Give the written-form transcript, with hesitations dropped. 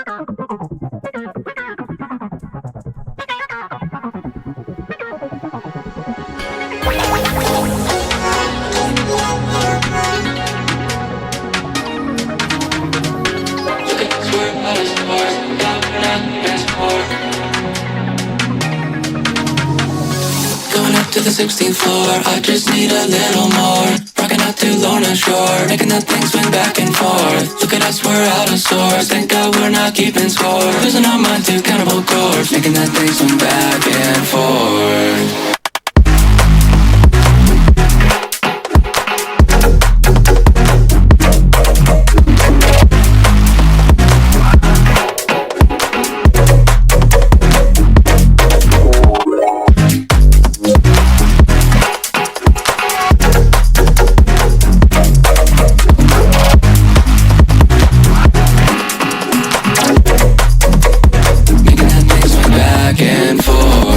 Going up to the 16th floor, I just need a little more. Rocking out to Lorna Shore, making that thing swing back and forth. Look at us, we're out of sorts, thank God we're not keeping score. Losing our mind to cannibal chords, making that thing swing back and forth. Back and forth.